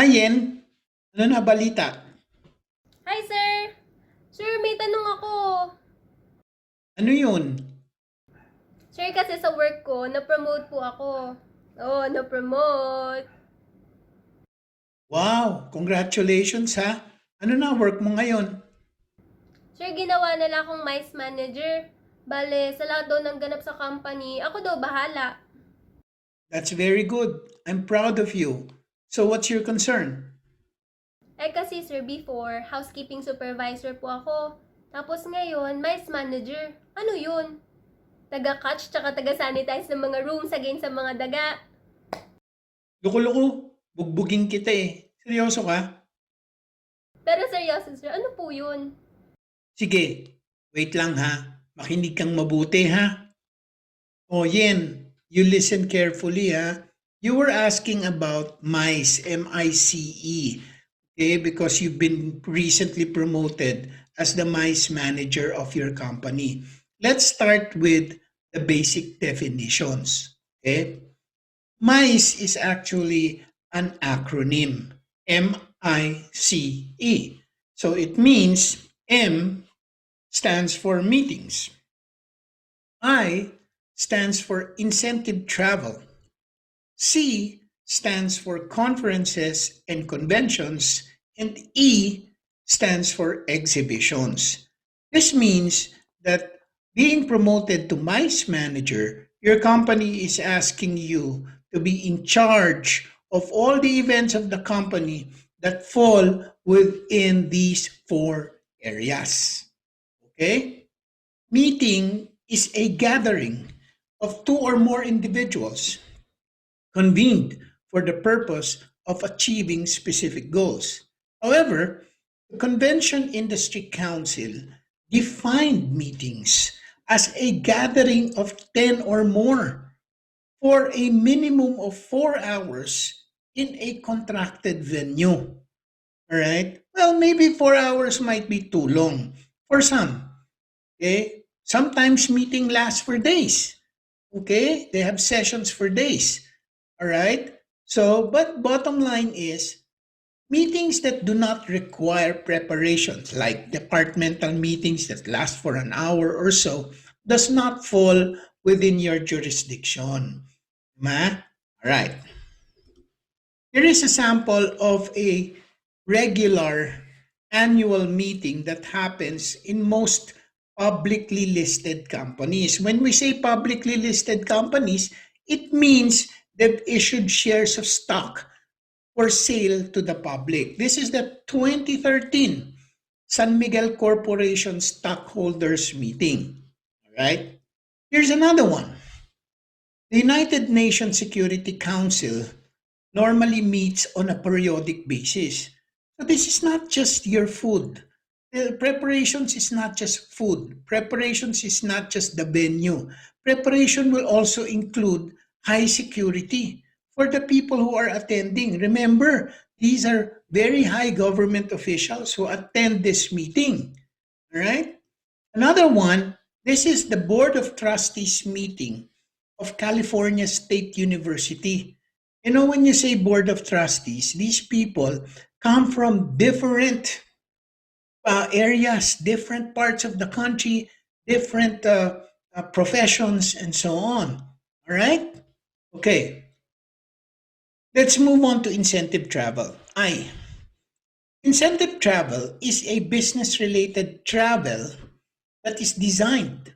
Yen, ano na balita? Hi, sir! Sir, may tanong ako. Ano yun? Sir, kasi sa work ko, na-promote po ako. Oo, na-promote. Wow, congratulations ha. Ano na work mo ngayon? Sir, ginawa nila akong mice manager. Bale, sa lahat daw ng ganap sa company, ako daw bahala. That's very good. I'm proud of you. So what's your concern? Eh kasi sir, before, housekeeping supervisor po ako. Tapos ngayon, mice manager. Ano yun? Taga-catch tsaka taga-sanitize ng mga rooms against sa mga daga. Loko-loko, bugbugin kita eh. Seryoso ka? Pero seryoso sir, ano po yun? Sige, wait lang ha. Makinig kang mabuti ha. O Yen, you listen carefully ha. You were asking about MICE, M-I-C-E. Okay, because you've been recently promoted as the MICE manager of your company. Let's start with the basic definitions. Okay, MICE is actually an acronym, M-I-C-E. So it means M stands for meetings, I stands for incentive travel, C stands for conferences and conventions, and E stands for exhibitions. This means that being promoted to MICE manager, your company is asking you to be in charge of all the events of the company that fall within these four areas. Okay? Meeting is a gathering of two or more individuals convened for the purpose of achieving specific goals. However, the Convention Industry Council defined meetings as a gathering of 10 or more for a minimum of 4 hours in a contracted venue. All right? Well, maybe 4 hours might be too long for some. Okay? Sometimes meeting lasts for days. Okay? They have sessions for days. All right? So, but bottom line is meetings that do not require preparations, like departmental meetings that last for an hour or so, does not fall within your jurisdiction. Ma? All right. Here is a sample of a regular annual meeting that happens in most publicly listed companies. When we say publicly listed companies, it means they've issued shares of stock for sale to the public. This is the 2013 San Miguel Corporation Stockholders Meeting. All right. Here's another one. The United Nations Security Council normally meets on a periodic basis. So this is not just your food. The preparations is not just food. Preparations is not just the venue. Preparation will also include high security for the people who are attending. Remember, these are very high government officials who attend this meeting. All right? Another one, this is the Board of Trustees meeting of California State University. You know, when you say Board of Trustees, these people come from different areas, different parts of the country, different professions, and so on. All right? Okay, let's move on to incentive travel. Incentive travel is a business related travel that is designed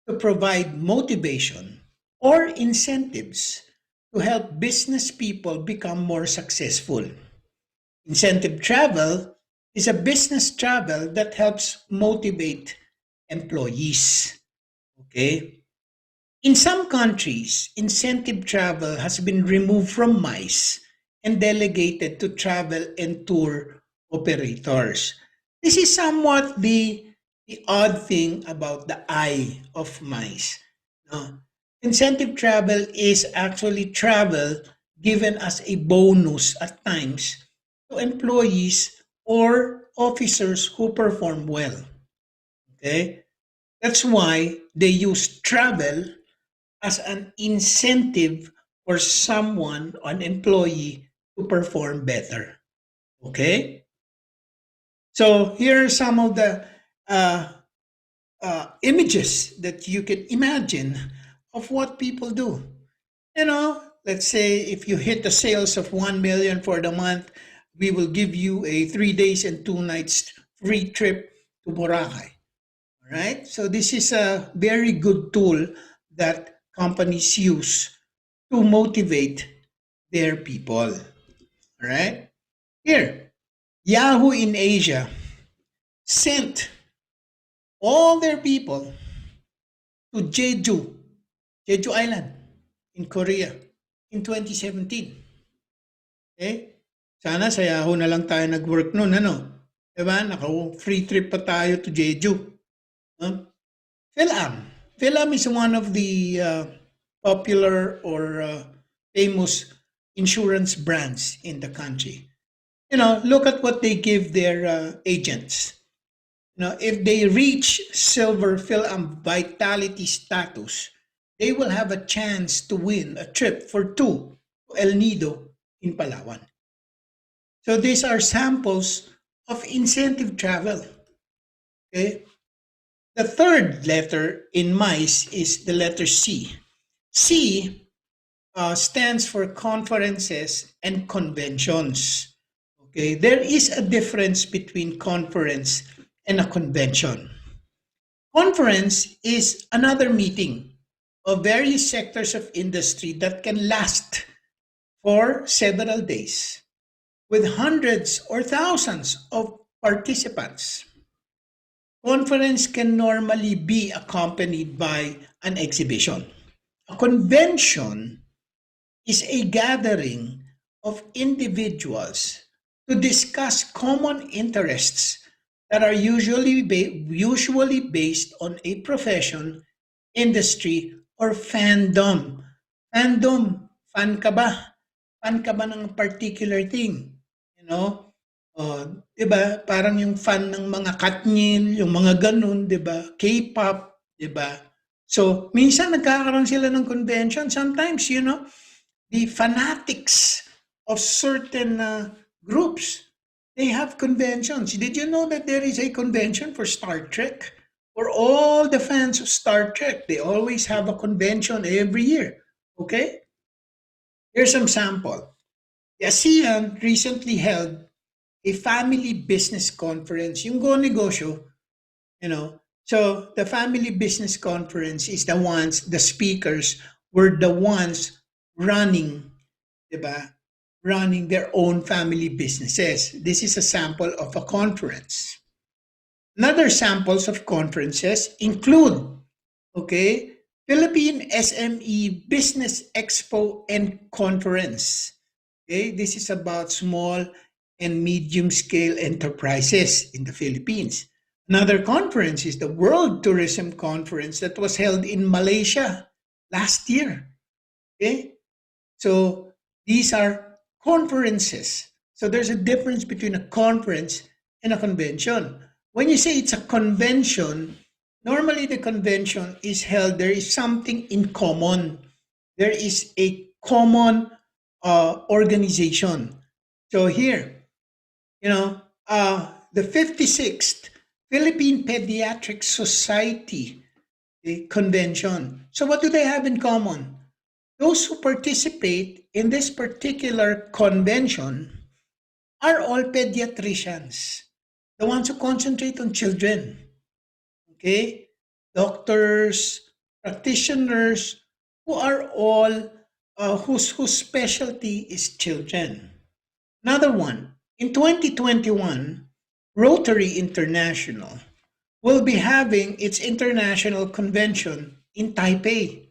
to provide motivation or incentives to help business people become more successful. Incentive travel is a business travel that helps motivate employees. Okay? In some countries, incentive travel has been removed from MICE and delegated to travel and tour operators. This is somewhat the odd thing about the I of MICE. No? Incentive travel is actually travel given as a bonus at times to employees or officers who perform well. Okay? That's why they use travel as an incentive for someone, an employee, to perform better. Okay? So here are some of the uh, images that you can imagine of what people do. Let's say if you hit the sales of 1 million for the month, we will give you a 3 days and 2 nights free trip to Boracay. All right. So this is a very good tool that companies use to motivate their people. All right. Here, Yahoo in Asia sent all their people to Jeju Island in Korea in 2017. Okay? Sana sa Yahoo na lang tayo nag-work noon, ano? Diba? Naka-free trip pa tayo to Jeju. Huh? Philam. Philam is one of the popular or famous insurance brands in the country. Look at what they give their agents. If they reach silver Philam vitality status, they will have a chance to win a trip for two to El Nido in Palawan. So these are samples of incentive travel. Okay. The third letter in MICE is the letter C. C stands for conferences and conventions. Okay, there is a difference between conference and a convention. Conference is another meeting of various sectors of industry that can last for several days with hundreds or thousands of participants. Conference can normally be accompanied by an exhibition. A convention is a gathering of individuals to discuss common interests that are usually based on a profession, industry, or fandom. Fandom, fan ka ba? Fan ka ba ng particular thing? You know? Oh, 'di ba? Parang yung fan ng mga Katniel, yung mga ganun, 'di ba? K-pop, 'di ba? So, minsan nagkakaroon sila ng convention. Sometimes, the fanatics of certain groups, they have conventions. Did you know that there is a convention for Star Trek? For all the fans of Star Trek, they always have a convention every year. Okay? Here's some sample. The ASEAN recently held a family business conference. Yung go negosyo, So the family business conference is the speakers were the ones running, diba? Running their own family businesses. This is a sample of a conference. Another samples of conferences include, okay, Philippine SME Business Expo and Conference. Okay, this is about small and medium scale enterprises in the Philippines. Another conference is the World Tourism Conference that was held in Malaysia last year. Okay, so these are conferences. So there's a difference between a conference and a convention. When you say it's a convention, normally the convention is held, there is something in common. There is a common organization. So here, the 56th Philippine Pediatric Society convention. So what do they have in common? Those who participate in this particular convention are all pediatricians, the ones who concentrate on children. Okay? Doctors, practitioners, who are all, whose specialty is children. Another one, in 2021, Rotary International will be having its international convention in Taipei.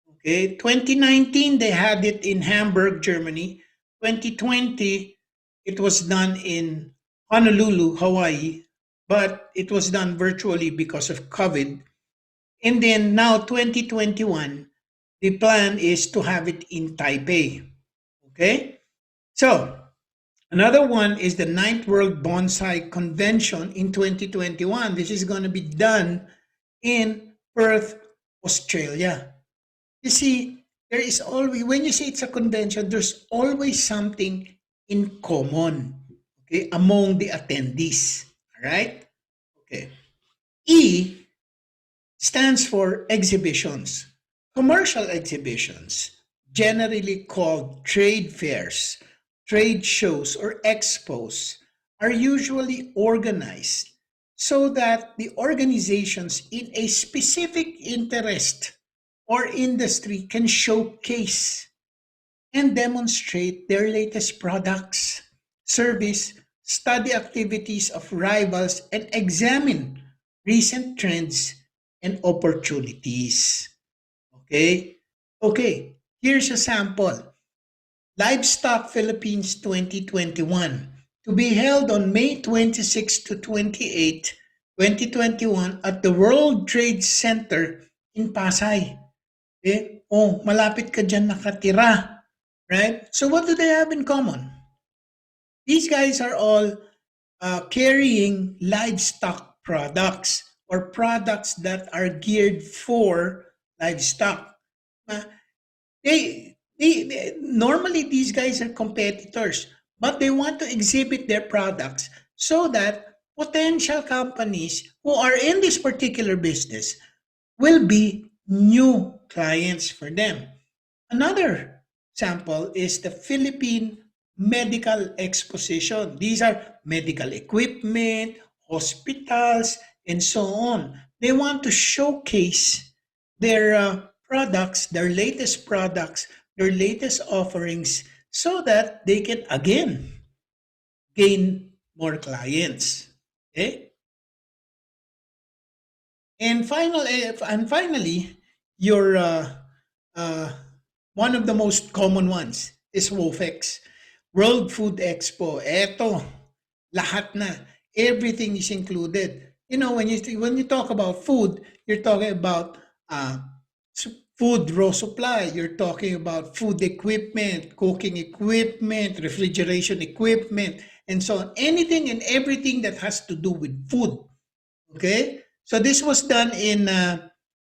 Okay, 2019 they had it in Hamburg, Germany. 2020 it was done in Honolulu, Hawaii, but it was done virtually because of COVID. And then now 2021, the plan is to have it in Taipei. Okay, so another one is the Ninth World Bonsai Convention in 2021. This is going to be done in Perth, Australia. You see, there is always, when you say it's a convention, there's always something in common. okay, among the attendees. All right? Okay. E stands for exhibitions. Commercial exhibitions, generally called trade fairs, trade shows, or expos, are usually organized so that the organizations in a specific interest or industry can showcase and demonstrate their latest products, service, study activities of rivals, and examine recent trends and opportunities. Okay? Okay, here's a sample. Livestock Philippines 2021 to be held on May 26 to 28, 2021 at the World Trade Center in Pasay. Eh, oh, malapit ka dyan nakatira. Right? So what do they have in common? These guys are all carrying livestock products or products that are geared for livestock. Uh, normally these guys are competitors, but they want to exhibit their products so that potential companies who are in this particular business will be new clients for them. Another sample is the Philippine Medical Exposition. These are medical equipment, hospitals, and so on. They want to showcase their products, their latest offerings, so that they can again gain more clients. Okay, and finally, your uh, one of the most common ones is WOFEX, World Food Expo. Eto, lahat na. Everything is included. You know, when you talk about food, you're talking about food raw supply. You're talking about food equipment, cooking equipment, refrigeration equipment, and so on. Anything and everything that has to do with food. Okay? So this was done in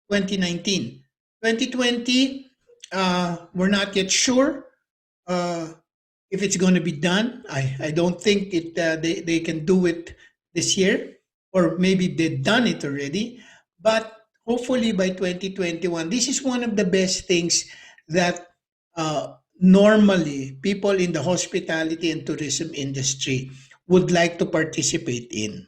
2019. 2020, we're not yet sure uh, if it's going to be done. I don't think they can do it this year, or maybe they've done it already. But hopefully by 2021, this is one of the best things that normally people in the hospitality and tourism industry would like to participate in,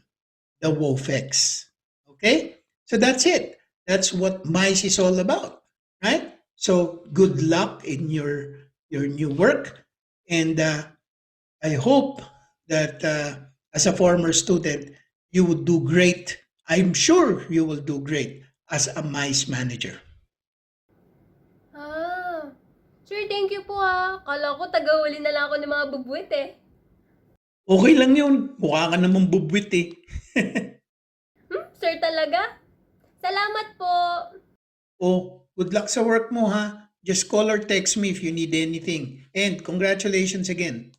the WOFEX. Okay? So that's it. That's what MICE is all about, right? So good luck in your new work, and I hope that as a former student, you would do great. I'm sure you will do great as a MICE manager. Ah, sir, thank you po ah. Kala ko taga-huli na lang ako ng mga bubwit eh. Okay lang yun. Mukha ka namang bubwit eh. Sir talaga? Salamat po. Oh, good luck sa work mo ha. Just call or text me if you need anything. And congratulations again.